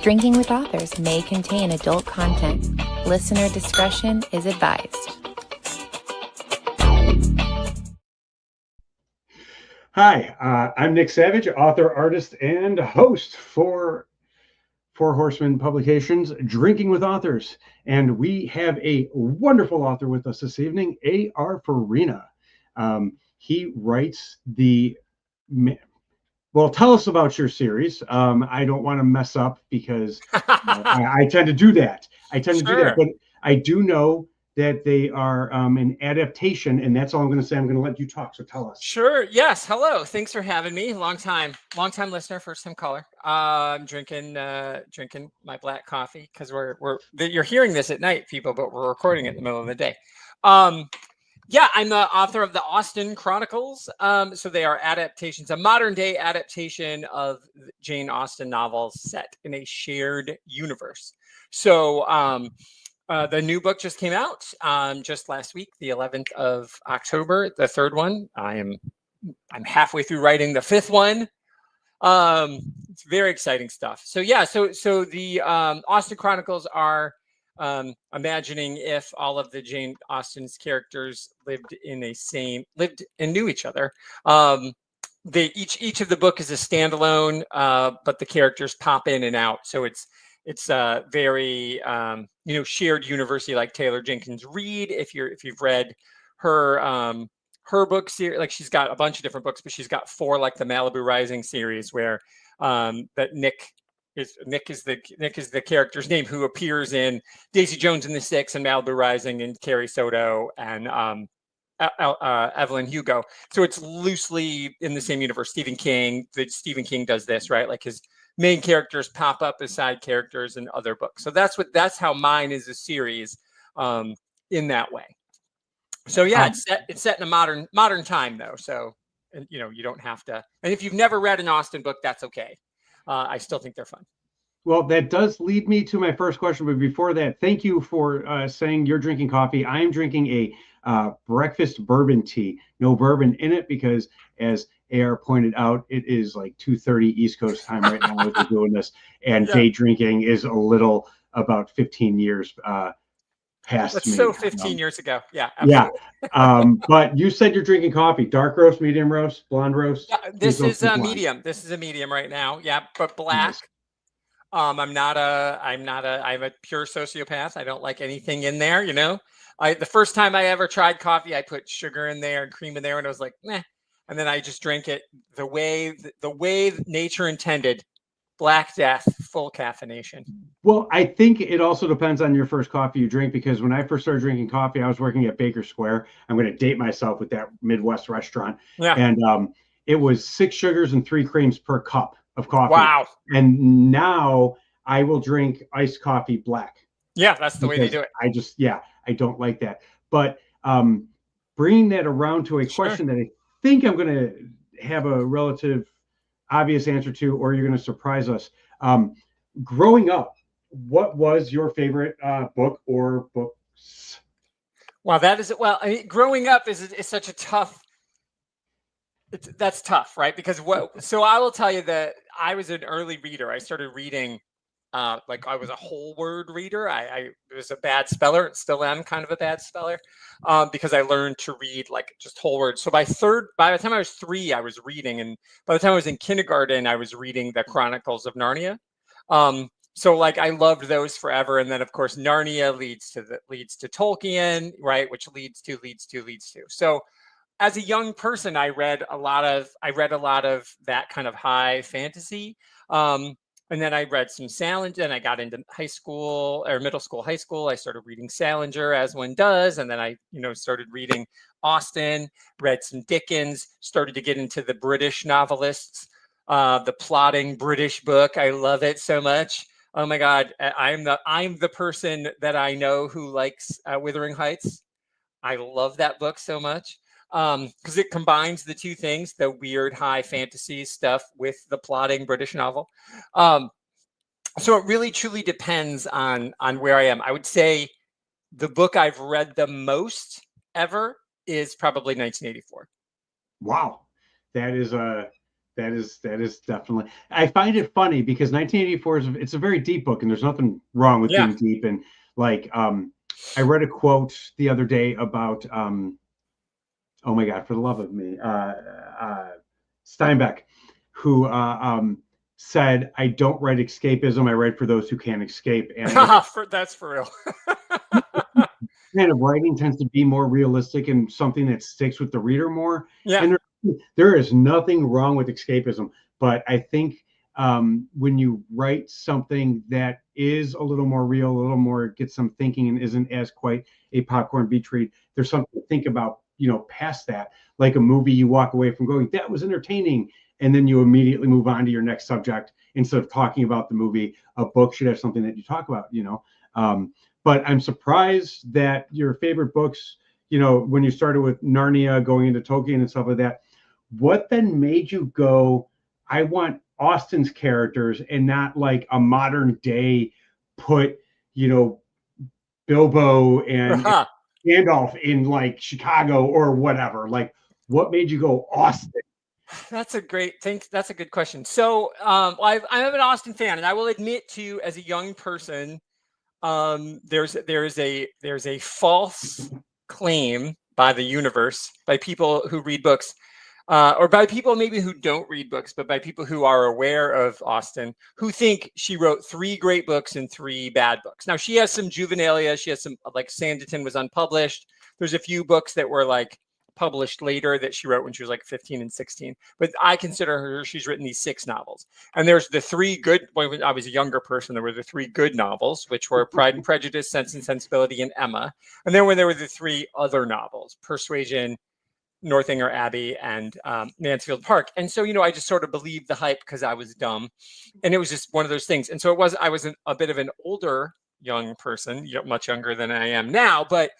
Drinking with Authors may contain adult content. Listener discretion is advised. Hi, I'm Nick Savage, author, artist, and host for Four Horsemen Publications, Drinking with Authors. And we have a wonderful author with us this evening, A.R. Farina. He writes well, tell us about your series. I don't want to mess up because I tend to do that. But I do know that they are an adaptation, and that's all I'm going to say. I'm going to let you talk, so tell us. Sure. Yes. Hello. Thanks for having me. Long time listener, first time caller. I'm drinking my black coffee because you're hearing this at night, people, but we're recording it in the middle of the day. Yeah, I'm the author of the Austen Chronicles. So they are adaptations, a modern day adaptation of Jane Austen novels set in a shared universe. So the new book just came out just last week, the 11th of October, the third one. I'm halfway through writing the fifth one. It's very exciting stuff. So yeah, so the Austen Chronicles are imagining if all of the Jane Austen's characters lived and knew each other. Each of the book is a standalone, but the characters pop in and out. So it's very shared universe, like Taylor Jenkins Reid. If you've read her book series, like she's got a bunch of different books, but she's got 4 like the Malibu Rising series where that Nick is the character's name, who appears in Daisy Jones and the Six and Malibu Rising and Carrie Soto and Evelyn Hugo. So it's loosely in the same universe. Stephen King does this, right? Like his main characters pop up as side characters in other books. So that's how mine is a series in that way. So yeah, it's set in a modern time though. So you don't have to. And if you've never read an Austen book, that's okay. I still think they're fun. Well, that does lead me to my first question. But before that, thank you for saying you're drinking coffee. I am drinking a breakfast bourbon tea. No bourbon in it because, as AR pointed out, it is like 2:30 East Coast time right now as we're doing this. And day drinking is a little about 15 years past That's me. So 15 years ago. Yeah. Absolutely. Yeah. But you said you're drinking coffee. Dark roast, medium roast, blonde roast? Yeah, this is a medium. This is a medium right now. Yeah, but black. Nice. I'm a pure sociopath. I don't like anything in there, the first time I ever tried coffee, I put sugar in there and cream in there and I was like, meh. And then I just drank it the way nature intended. Black death, full caffeination. Well, I think it also depends on your first coffee you drink, because when I first started drinking coffee, I was working at Baker Square. I'm going to date myself with that Midwest restaurant. Yeah. And it was 6 sugars and 3 creams per cup of coffee. Wow. And now I will drink iced coffee black. Yeah, that's the way they do it. I don't like that. But bringing that around to a question that I think I'm going to have a relative obvious answer to, or you're going to surprise us. Growing up, what was your favorite book or books? Wow, growing up is such a tough. That's tough, right? Because so I will tell you that I was an early reader. I started reading, like I was a whole word reader. I was a bad speller. Still am kind of a bad speller, because I learned to read like just whole words. So by the time I was 3, I was reading, and by the time I was in kindergarten, I was reading the Chronicles of Narnia. So like I loved those forever, and then of course Narnia leads to Tolkien, right? Which leads to. So as a young person, I read a lot of that kind of high fantasy. And then I read some Salinger, and I got into middle school, high school. I started reading Salinger, as one does. And then I, started reading Austen, read some Dickens, started to get into the British novelists, the plotting British book. I love it so much. Oh my God. I'm the person that I know who likes Wuthering Heights. I love that book so much. Because it combines the two things, the weird high fantasy stuff with the plotting British novel. So it really truly depends on where I am. I would say the book I've read the most ever is probably 1984. Wow. That That is definitely. I find it funny because 1984 it's a very deep book, and there's nothing wrong with Yeah. being deep. And like, I read a quote the other day about, oh my God, for the love of me, Steinbeck, who said, "I don't write escapism. I write for those who can't escape." And That's for real. kind of writing tends to be more realistic and something that sticks with the reader more. Yeah. And there is nothing wrong with escapism, but I think when you write something that is a little more real, a little more gets some thinking and isn't as quite a popcorn beach read, there's something to think about, past that. Like a movie, you walk away from going, that was entertaining, and then you immediately move on to your next subject instead of talking about the movie. A book should have something that you talk about, But I'm surprised that your favorite books, when you started with Narnia, going into Tolkien and stuff like that, what then made you go, I want Austen's characters and not like a modern day put, Bilbo and Gandalf in like Chicago or whatever? Like, what made you go Austen? That's a great thing. That's a good question. So I'm an Austen fan, and I will admit to you, as a young person, there's a false claim by the universe, by people who read books, or by people maybe who don't read books, but by people who are aware of Austen, who think she wrote 3 great books and 3 bad books. Now, she has some juvenilia. She has some, like, Sanditon was unpublished. There's a few books that were like published later that she wrote when she was like 15 and 16. But I consider her, she's written these 6 novels. And there's the 3 good, when I was a younger person, there were the 3 good novels, which were Pride and Prejudice, Sense and Sensibility, and Emma. And then when there were the 3 other novels, Persuasion, Northanger Abbey, and Mansfield Park. And so, I just sort of believed the hype because I was dumb. And it was just one of those things. And so I was a bit of an older young person, much younger than I am now. But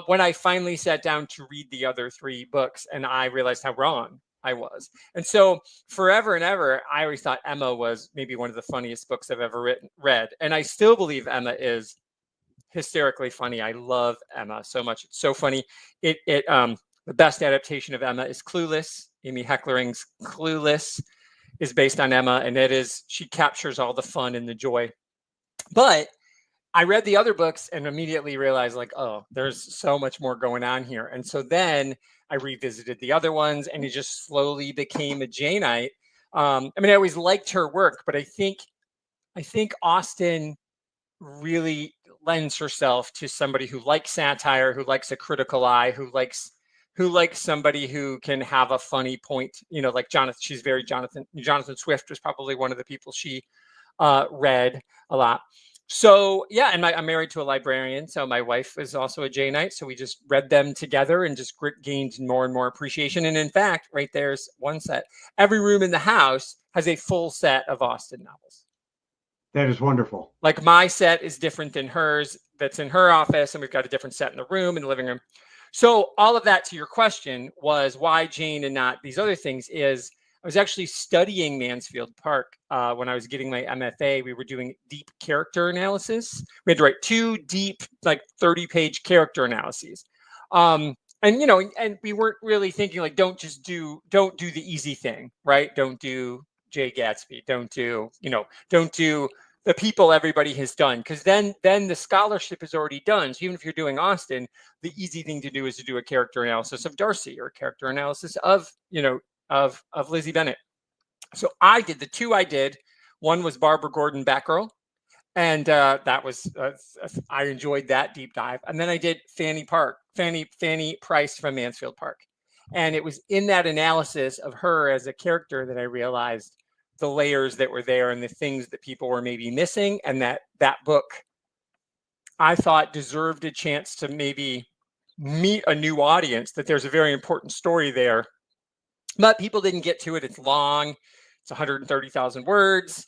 when I finally sat down to read the other 3 books, and I realized how wrong I was. And so forever and ever, I always thought Emma was maybe one of the funniest books I've ever read. And I still believe Emma is hysterically funny. I love Emma so much. It's so funny. The best adaptation of Emma is Clueless. Amy Hecklering's Clueless is based on Emma, and she captures all the fun and the joy. But I read the other books and immediately realized, like, oh, there's so much more going on here. And so then I revisited the other ones, and it just slowly became a Janeite. I always liked her work, but I think Austen really lends herself to somebody who likes satire, who likes a critical eye, who likes somebody who can have a funny point, like Jonathan. She's very Jonathan Swift was probably one of the people she read a lot. So yeah, and I'm married to a librarian, so my wife is also a Janeite. So we just read them together and just gained more and more appreciation. And in fact, right there's one set. Every room in the house has a full set of Austen novels. That is wonderful. Like, my set is different than hers. That's in her office, and we've got a different set in the room, in the living room. So all of that, to your question, was why Jane and not these other things. Is I was actually studying Mansfield Park when I was getting my MFA. We were doing deep character analysis. We had to write 2 deep, like 30-page character analyses. And we weren't really thinking, like, don't do the easy thing, right? Don't do Jay Gatsby. Don't do the people everybody has done, because then the scholarship is already done. So even if you're doing Austen, the easy thing to do is to do a character analysis of Darcy, or a character analysis of Lizzie Bennet. So I did the 2 I did. One was Barbara Gordon Batgirl, and that was I enjoyed that deep dive. And then I did Fanny Price from Mansfield Park, and it was in that analysis of her as a character that I realized the layers that were there and the things that people were maybe missing, and that book, I thought, deserved a chance to maybe meet a new audience, that there's a very important story there, but people didn't get to it. It's long. It's 130,000 words.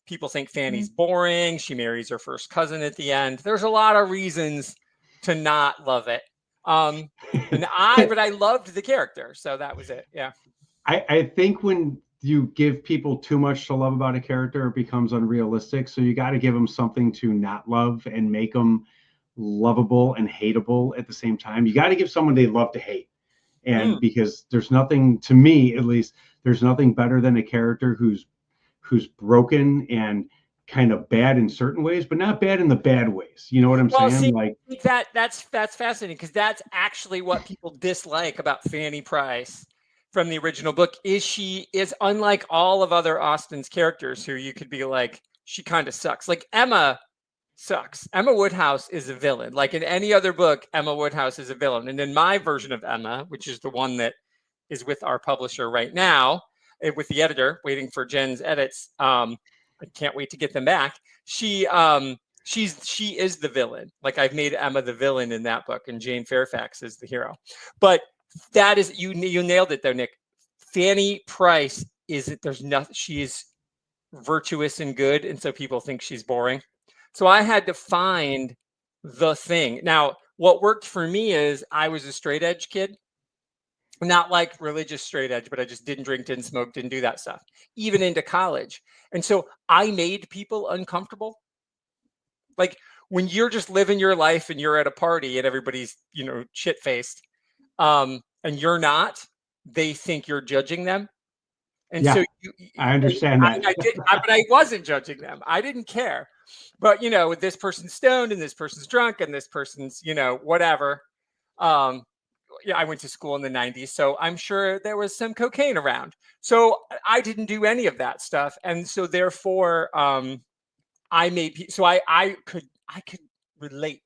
People think Fanny's boring. She marries her first cousin at the end. There's a lot of reasons to not love it. But I loved the character. So that was it. Yeah. I think when you give people too much to love about a character, it becomes unrealistic. So you got to give them something to not love and make them lovable and hateable at the same time. You got to give someone they love to hate. And because there's nothing, to me at least, there's nothing better than a character who's broken and kind of bad in certain ways, but not bad in the bad ways. You know what I'm Well, saying? see, Like that's fascinating because that's actually what people dislike about Fanny Price from the original book. She is unlike all of other Austen's characters who you could be like, she kind of sucks. Like Emma sucks. Emma Woodhouse is a villain. Like in any other book, Emma Woodhouse is a villain. And in my version of Emma, which is the one that is with our publisher right now, with the editor, waiting for Jen's edits. I can't wait to get them back. She is the villain. Like I've made Emma the villain in that book, and Jane Fairfax is the hero. But that is you nailed it though, Nick. Fanny Price there's nothing. She is virtuous and good, and so people think she's boring. So I had to find the thing. Now, what worked for me is I was a straight edge kid. Not like religious straight edge, but I just didn't drink, didn't smoke, didn't do that stuff, even into college. And so I made people uncomfortable. Like when you're just living your life and you're at a party and everybody's, shit faced, and you're not, they think you're judging them. And yeah, so I understand that. But I wasn't judging them. I didn't care. But, with this person's stoned and this person's drunk and this person's, whatever. I went to school in the 90s, so I'm sure there was some cocaine around. So I didn't do any of that stuff. And so therefore, I could relate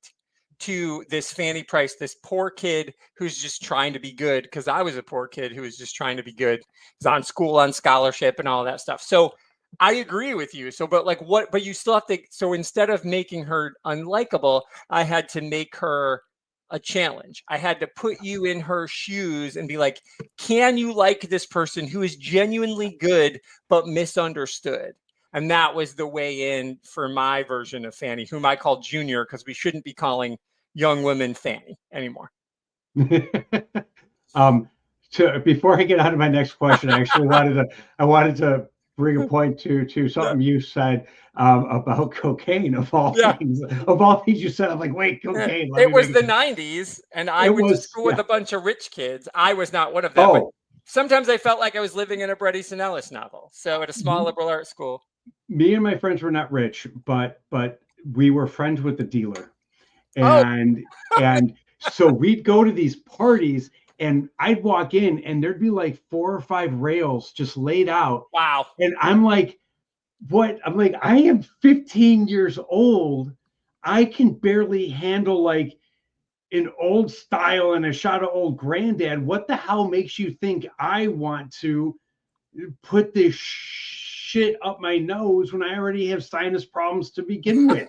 to this Fanny Price, this poor kid who's just trying to be good, because I was a poor kid who was just trying to be good. He's on scholarship and all that stuff. So I agree with you. So, but you still have to, so instead of making her unlikable, I had to make her a challenge. I had to put you in her shoes and be like, can you like this person who is genuinely good, but misunderstood? And that was the way in for my version of Fanny, whom I call Junior, because we shouldn't be calling young women Fanny anymore. Before I get on to my next question, I actually wanted to bring a point to something you said about cocaine of all things. Of all things you said, I'm like, wait, cocaine. It was the 90s, and I went to school with a bunch of rich kids. I was not one of them. But sometimes I felt like I was living in a Bret Easton Ellis novel. So at a small liberal arts school. Me and my friends were not rich, but we were friends with the dealer. And so we'd go to these parties, and I'd walk in and there'd be like 4 or 5 rails just laid out. Wow. And I'm like, what? I'm like, I am 15 years old. I can barely handle like an old style and a shot of old granddad. What the hell makes you think I want to put this shit up my nose when I already have sinus problems to begin with?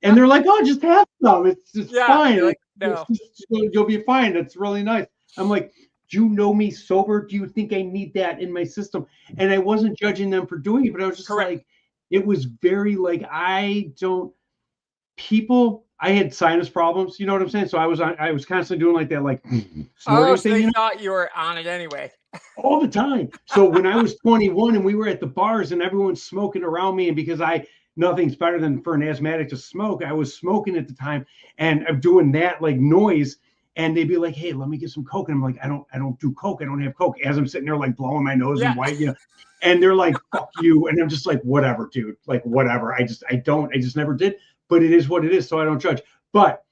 And they're like, oh, just have some. It's just fine. Like, no. You'll be fine. It's really nice. I'm like, do you know me sober? Do you think I need that in my system? And I wasn't judging them for doing it, but I was just like, it was very like, I had sinus problems. You know what I'm saying? So I was constantly doing like that, like so they thought you were on it anyway. All the time. So when I was 21 and we were at the bars and everyone's smoking around me, and because nothing's better than for an asthmatic to smoke, I was smoking at the time, and I'm doing that like noise, and they'd be like, hey, let me get some Coke. And I'm like, I don't do Coke. I don't have Coke. As I'm sitting there like blowing my nose and white, and they're like, fuck you. And I'm just like, whatever, dude, like whatever. I just never did, but it is what it is. So I don't judge. But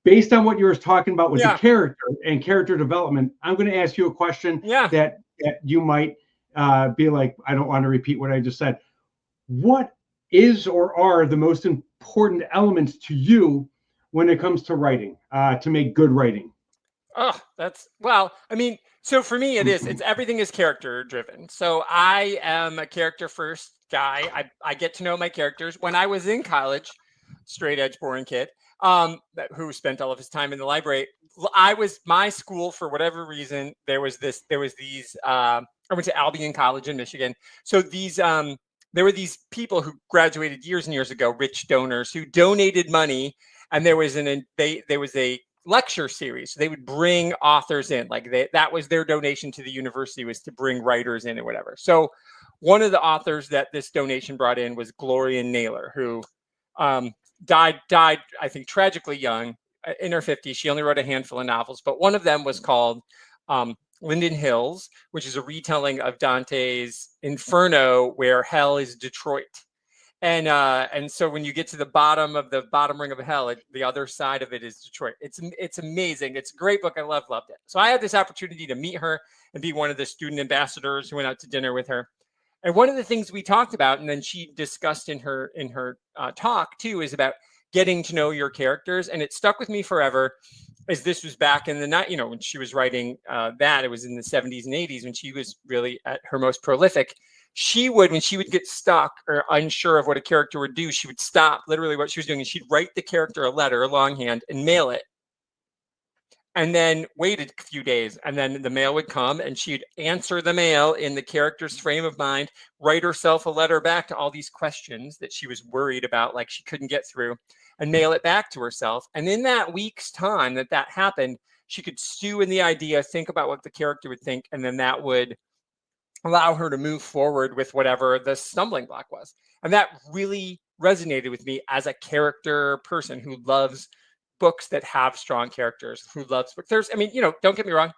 based on what you were talking about with the character and character development, I'm going to ask you a question that you might be like, I don't want to repeat what I just said. What is or are the most important elements to you when it comes to writing, to make good writing? So for me, it's everything is character driven. So I am a character first guy. I get to know my characters. When I was in college, straight edge, boring kid, who spent all of his time in the library, my school, for whatever reason, I went to Albion College in Michigan. So there were these people who graduated years and years ago, rich donors who donated money, and there was a lecture series. So they would bring authors in, that was their donation to the university, was to bring writers in or whatever. So one of the authors that this donation brought in was Gloria Naylor, who died, I think, tragically young, in her 50s. She only wrote a handful of novels, but one of them was called Linden Hills, which is a retelling of Dante's Inferno, where hell is Detroit. And so when you get to the bottom ring of hell, the other side of it is Detroit. It's amazing. It's a great book. I loved it. So I had this opportunity to meet her and be one of the student ambassadors who went out to dinner with her. And one of the things we talked about, and then she discussed in her talk too, is about getting to know your characters. And it stuck with me forever, as this was back in the night, when she was writing that. It was in the 70s and 80s when she was really at her most prolific. When she would get stuck or unsure of what a character would do, she would stop literally what she was doing, and she'd write the character a letter, a longhand, and mail it. And then waited a few days, and then the mail would come, and she'd answer the mail in the character's frame of mind, write herself a letter back to all these questions that she was worried about, like she couldn't get through, and mail it back to herself. And in that week's time that happened, she could stew in the idea, think about what the character would think, and then that would allow her to move forward with whatever the stumbling block was. And that really resonated with me as a character person who loves books that have strong characters, who loves books. Don't get me wrong.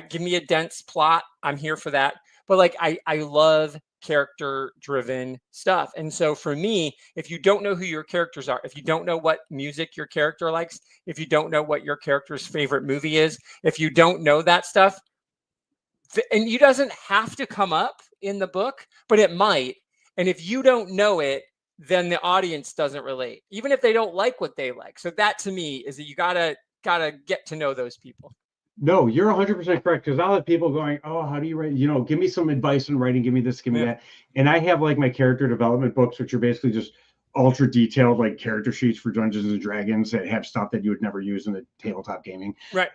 Give me a dense plot. I'm here for that. But like, I love character driven stuff. And so for me, if you don't know who your characters are, if you don't know what music your character likes, if you don't know what your character's favorite movie is, if you don't know that stuff, and you doesn't have to come up in the book, but it might. And if you don't know it, then the audience doesn't relate, even if they don't like what they like. So that to me is that you gotta get to know those people. No, you're 100% correct, because I'll have people going, oh, how do you write? Give me some advice on writing. Give me this, give me that. And I have like my character development books, which are basically just ultra detailed, like character sheets for Dungeons and Dragons that have stuff that you would never use in the tabletop gaming. Right.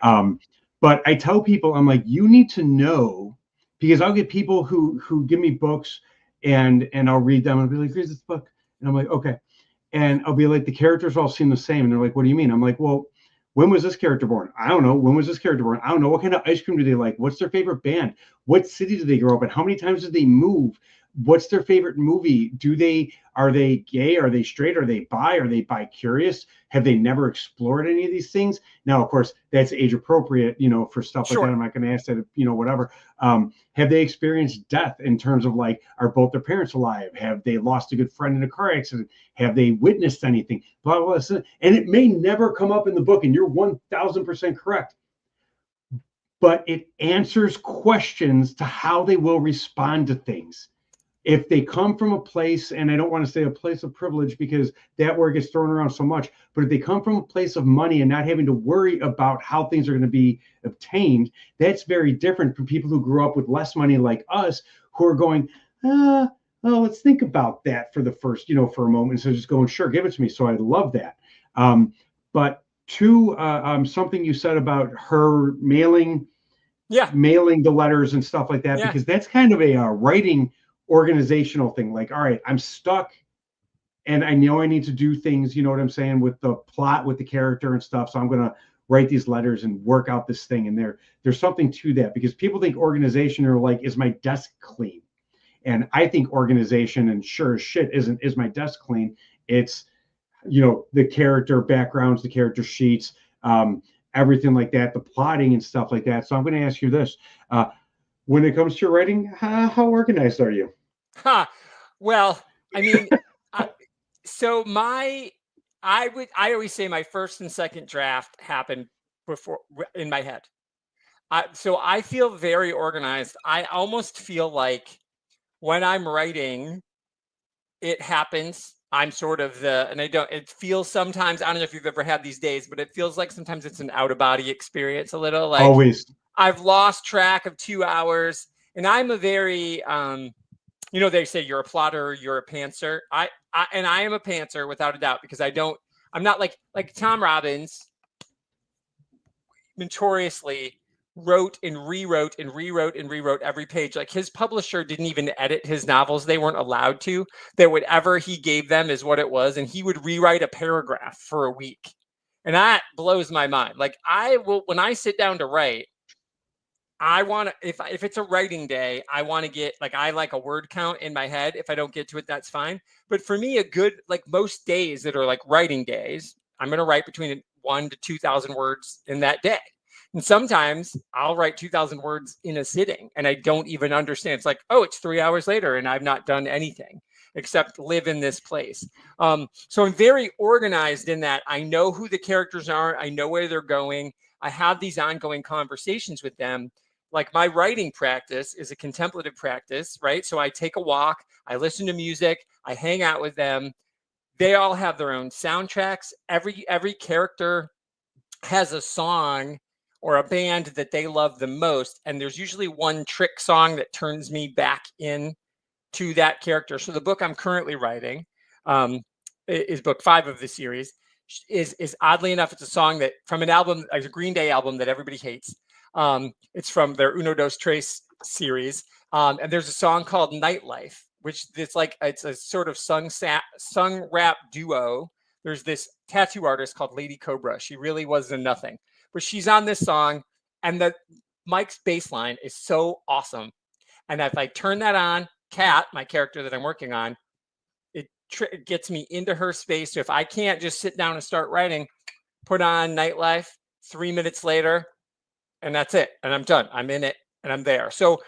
But I tell people, I'm like, you need to know, because I'll get people who give me books and I'll read them and I'll be like, here's this book. And I'm like, okay. And I'll be like, the characters all seem the same. And they're like, what do you mean? I'm like, well, when was this character born? I don't know. When was this character born? I don't know. What kind of ice cream do they like? What's their favorite band? What city do they grow up in? How many times did they move? What's their favorite movie? Are they gay? Are they straight? Are they bi? Are they bi-curious? Have they never explored any of these things? Now, of course, that's age appropriate, for stuff like that. I'm not going to ask that, whatever. Have they experienced death in terms of like, are both their parents alive? Have they lost a good friend in a car accident? Have they witnessed anything? Blah, blah, blah. And it may never come up in the book, and you're 1000% correct. But it answers questions to how they will respond to things. If they come from a place, and I don't want to say a place of privilege because that word gets thrown around so much, but if they come from a place of money and not having to worry about how things are going to be obtained, that's very different from people who grew up with less money like us, who are going, let's think about that for the first, for a moment. So just going, sure, give it to me. So I love that. But something you said about her mailing the letters and stuff like that, because that's kind of a writing organizational thing. Like, all right, I'm stuck and I know I need to do things, you know what I'm saying, with the plot, with the character and stuff. So I'm going to write these letters and work out this thing. And there's something to that, because people think organization are like, is my desk clean? And I think organization, and sure as shit is my desk clean. It's, the character backgrounds, the character sheets, everything like that, the plotting and stuff like that. So I'm going to ask you this. When it comes to your writing, how organized are you? Well, I mean, so I always say my first and second draft happened before in my head. So I feel very organized. I almost feel like when I'm writing, it happens. I'm sort of it feels sometimes, I don't know if you've ever had these days, but it feels like sometimes it's an out of body experience a little. Like, always. I've lost track of 2 hours, and I'm a very, they say you're a plotter, you're a pantser. I am a pantser without a doubt, because I'm not like Tom Robbins notoriously wrote and rewrote and rewrote and rewrote every page. Like, his publisher didn't even edit his novels. They weren't allowed to. That whatever he gave them is what it was. And he would rewrite a paragraph for a week. And that blows my mind. Like, when I sit down to write, I want to, if it's a writing day, I want to get, like, I like a word count in my head. If I don't get to it, that's fine. But for me, most days that are like writing days, I'm going to write between 1,000 to 2,000 words in that day. And sometimes I'll write 2,000 words in a sitting and I don't even understand. It's like, oh, it's 3 hours later and I've not done anything except live in this place. So I'm very organized in that I know who the characters are. I know where they're going. I have these ongoing conversations with them. Like my writing practice is a contemplative practice, right? So I take a walk, I listen to music, I hang out with them. They all have their own soundtracks. Every character has a song or a band that they love the most, and there's usually one trick song that turns me back in to that character. So the book I'm currently writing is book 5 of the series. Is oddly enough, it's a song that from an album, a Green Day album that everybody hates. It's from their Uno Dos Tres series, and there's a song called Nightlife, which it's a sort of sung rap duo. There's this tattoo artist called Lady Cobra. She really was a nothing, but she's on this song, and Mike's bass line is so awesome. And if I turn that on, Kat, my character that I'm working on, it gets me into her space. So if I can't just sit down and start writing, put on Nightlife, 3 minutes later, and that's it. And I'm done. I'm in it and I'm there. So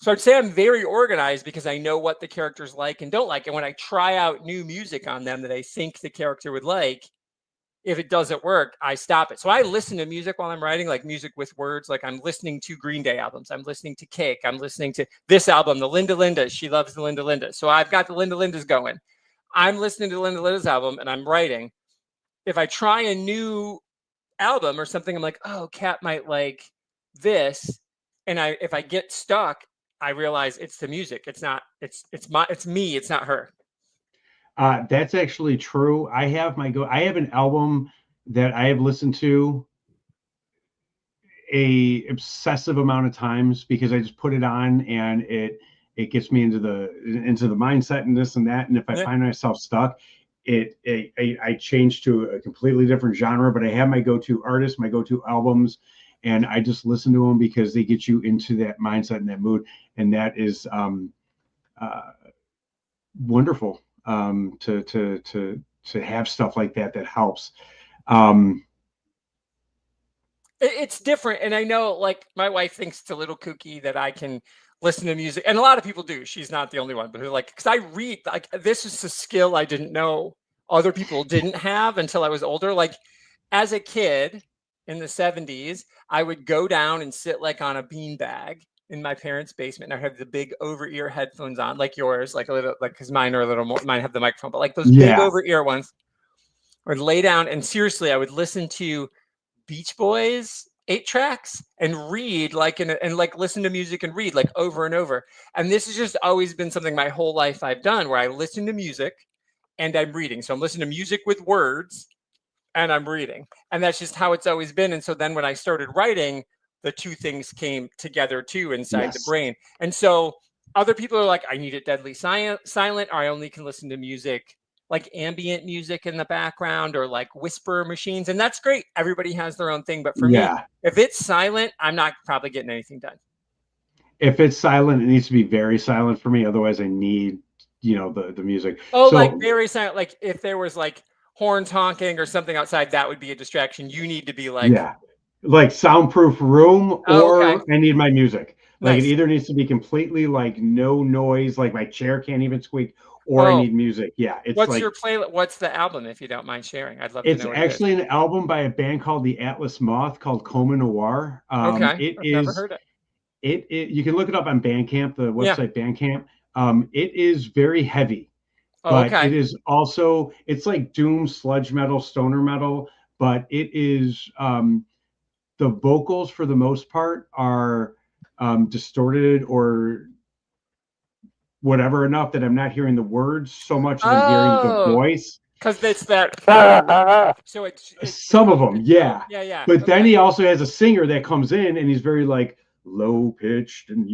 I'd say I'm very organized because I know what the characters like and don't like. And when I try out new music on them that I think the character would like, if it doesn't work, I stop it. So I listen to music while I'm writing, like music with words. Like I'm listening to Green Day albums. I'm listening to Cake. I'm listening to this album, the Linda Lindas. She loves the Linda Lindas. So I've got the Linda Lindas going. I'm listening to the Linda Lindas album and I'm writing. If I try a new album or something, I'm like, oh, Kat might like this. And if I get stuck, I realize it's the music. It's me. It's not her. That's actually true. I have an album that I have listened to a obsessive amount of times because I just put it on and it gets me into the mindset and this and that. And if I find myself stuck, I change to a completely different genre. But I have my go-to artists, my go-to albums, and I just listen to them because they get you into that mindset and that mood, and that is wonderful. To have stuff like that helps. It's different, and I know, like, my wife thinks it's a little kooky that I can listen to music, and a lot of people do. She's not the only one, but like, because I read, like, this is a skill I didn't know other people didn't have until I was older. Like, as a kid in the 70s, I would go down and sit like on a beanbag in my parents' basement, and I have the big over-ear headphones on, like yours, like a little, like, because mine are a little more, mine have the microphone, but like those big over-ear ones. I would lay down and seriously, I would listen to Beach Boys 8 tracks and read and listen to music and read like over and over. And this has just always been something my whole life I've done, where I listen to music and I'm reading. So I'm listening to music with words and I'm reading, and that's just how it's always been. And so then when I started writing, the two things came together too inside the brain. And so other people are like, I need it deadly silent, or I only can listen to music, like ambient music in the background, or like whisper machines. And that's great. Everybody has their own thing. But for me, if it's silent, I'm not probably getting anything done. If it's silent, it needs to be very silent for me. Otherwise I need, the music. Oh, so, like very silent. Like if there was like horns honking or something outside, that would be a distraction. You need to be like, like soundproof room, or I need my music. Like it either needs to be completely like no noise, like my chair can't even squeak, or I need music. Yeah. It's what's your playlist? What's the album, if you don't mind sharing? I'd love to know. It's actually an album by a band called the Atlas Moth called Coma Noir. I've never heard it. You can look it up on Bandcamp, the website Bandcamp. It is very heavy, but it is also, it's like doom, sludge metal, stoner metal, but it is, the vocals for the most part are distorted or whatever enough that I'm not hearing the words so much as I'm hearing the voice. Because it's that. So it's some of them, yeah. But then he also has a singer that comes in and he's very like low pitched and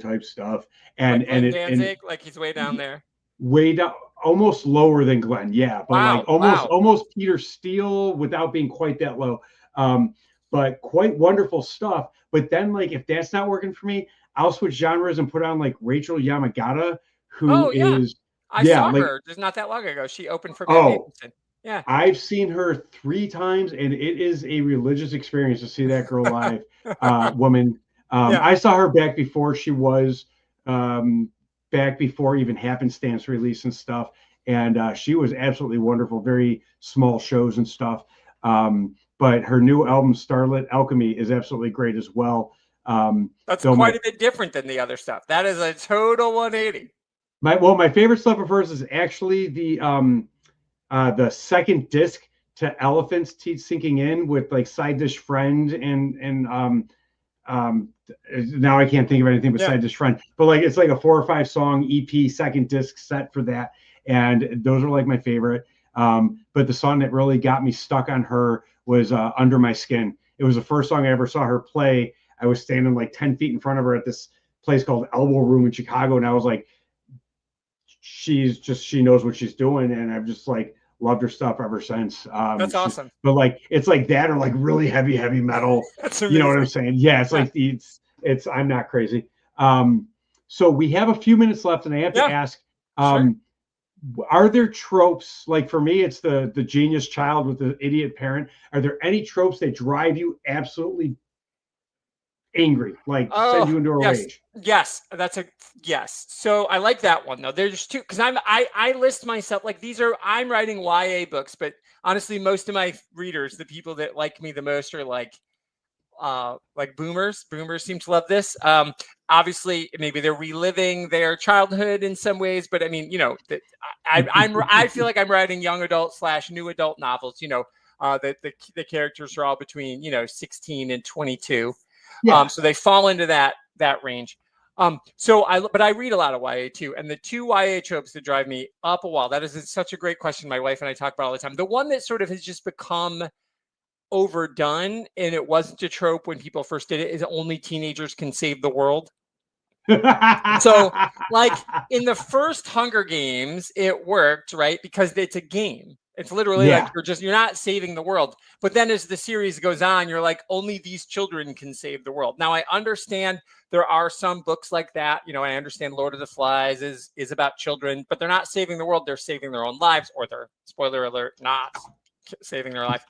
type stuff. And like Danzig, like he's way down there. Way down, almost lower than Glenn, but like almost Peter Steele without being quite that low. But quite wonderful stuff. But then, like, if that's not working for me, I'll switch genres and put on like Rachel Yamagata, who is I saw her just not that long ago. She opened for Matt Nathanson. Yeah. I've seen her 3 times, and it is a religious experience to see that girl live, woman. Yeah. I saw her back before she was, back before even Happenstance release and stuff, and she was absolutely wonderful. Very small shows and stuff. But her new album, Starlit Alchemy, is absolutely great as well. That's Though quite a bit different than the other stuff. That is a total 180. my favorite stuff of hers is actually the second disc to Elephants Teeth Sinking In with like Side Dish Friend and now I can't think of anything but Yeah. Side Dish Friend, but like it's like a 4 or 5 song EP second disc set for that, and those are like my favorite. But the song that really got me stuck on her was Under My Skin. It was the first song I ever saw her play. I was standing like 10 feet in front of her at this place called Elbow Room in Chicago, and I was like, she knows what she's doing, and I've just like loved her stuff ever since. That's awesome. But like it's like that or like really heavy metal. That's You know what I'm amazing. saying? Yeah, it's Yeah. like it's I'm not crazy. So we have a few minutes left, and I have to Yeah. ask, Sure. are there tropes, like for me it's the genius child with the idiot parent? Are there any tropes that drive you absolutely angry, like send Oh, you into a yes. rage? Yes, that's a yes. So I like that one though. There's two because I list myself like these are I'm writing YA books, but honestly, most of my readers, the people that like me the most, are like boomers. Boomers seem to love this. Obviously, maybe they're reliving their childhood in some ways, but I mean, that I feel like I'm writing young adult / new adult novels. The characters are all between 16 and 22. Yeah. So they fall into that range. But I read a lot of YA too, and the two YA tropes that drive me up a wall. That is such a great question. My wife and I talk about all the time. The one that sort of has just become overdone, and it wasn't a trope when people first did it, is only teenagers can save the world. So, like in the first Hunger Games, it worked, right? Because it's a game. It's literally like Yeah. you're not saving the world. But then as the series goes on, you're like, only these children can save the world. Now I understand there are some books like that. I understand Lord of the Flies is about children, but they're not saving the world, they're saving their own lives, or they're, spoiler alert, not saving their life.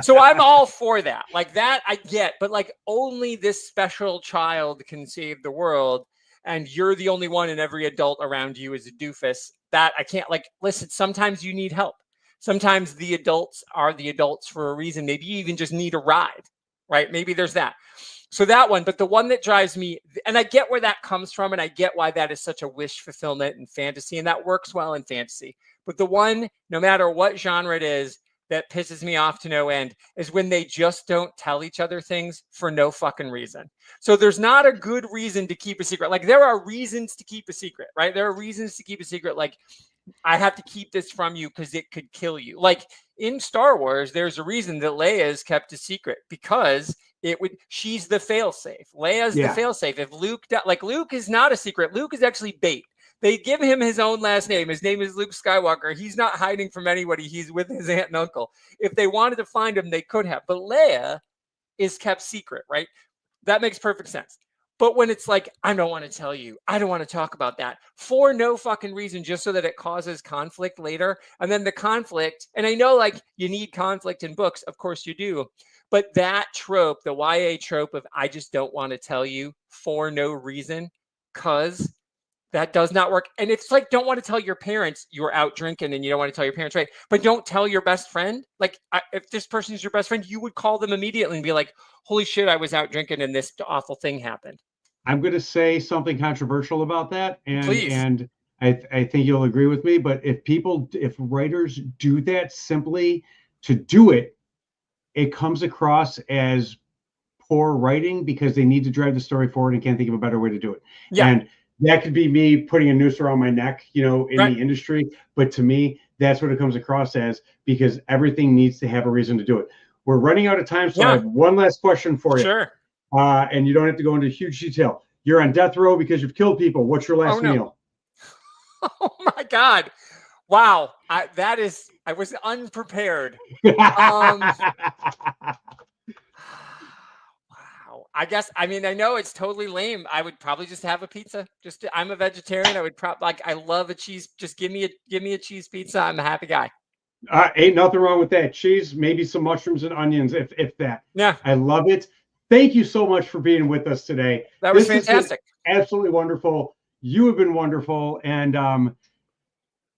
So I'm all for that. Like that I get, but like only this special child can save the world, and you're the only one, and every adult around you is a doofus. That I can't, like, listen, sometimes you need help. Sometimes the adults are the adults for a reason. Maybe you even just need a ride, right? Maybe there's that. So that one, but the one that drives me, and I get where that comes from, and I get why that is such a wish fulfillment in fantasy, and that works well in fantasy. But the one, no matter what genre it is, that pisses me off to no end is when they just don't tell each other things for no fucking reason. So there's not a good reason to keep a secret. Like there are reasons to keep a secret, right? There are reasons to keep a secret. Like I have to keep this from you because it could kill you. Like in Star Wars, there's a reason that Leia is kept a secret because she's the failsafe. Leia's the failsafe. If Luke is not a secret. Luke is actually bait. They give him his own last name. His name is Luke Skywalker. He's not hiding from anybody. He's with his aunt and uncle. If they wanted to find him, they could have. But Leia is kept secret, right? That makes perfect sense. But when it's like, I don't want to tell you, I don't want to talk about that for no fucking reason, just so that it causes conflict later. And then the conflict, and I know like you need conflict in books, of course you do. But that trope, the YA trope of I just don't want to tell you for no reason, because that does not work. And it's like, don't want to tell your parents you're out drinking and you don't want to tell your parents, right? But don't tell your best friend. Like if this person is your best friend, you would call them immediately and be like, holy shit, I was out drinking and this awful thing happened. I'm going to say something controversial about that, Please. and I think you'll agree with me. But if writers do that simply to do it, it comes across as poor writing because they need to drive the story forward and can't think of a better way to do it. Yeah. And that could be me putting a noose around my neck, in Right. the industry. But to me, that's what it comes across as, because everything needs to have a reason to do it. We're running out of time, so I have one last question for you. Sure. And you don't have to go into huge detail. You're on death row because you've killed people. What's your last meal? Oh my God. Wow. I was unprepared. Wow. I guess, I mean, I know it's totally lame. I would probably just have a pizza. I'm a vegetarian. I would I love a cheese. Just give me a cheese pizza. I'm a happy guy. Ain't nothing wrong with that. Cheese, maybe some mushrooms and onions, if that. Yeah, I love it. Thank you so much for being with us today. that was This has been fantastic. absolutely wonderful. You have been wonderful. And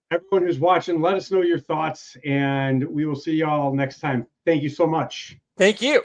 everyone who's watching, let us know your thoughts, and we will see y'all next time. Thank you so much. Thank you.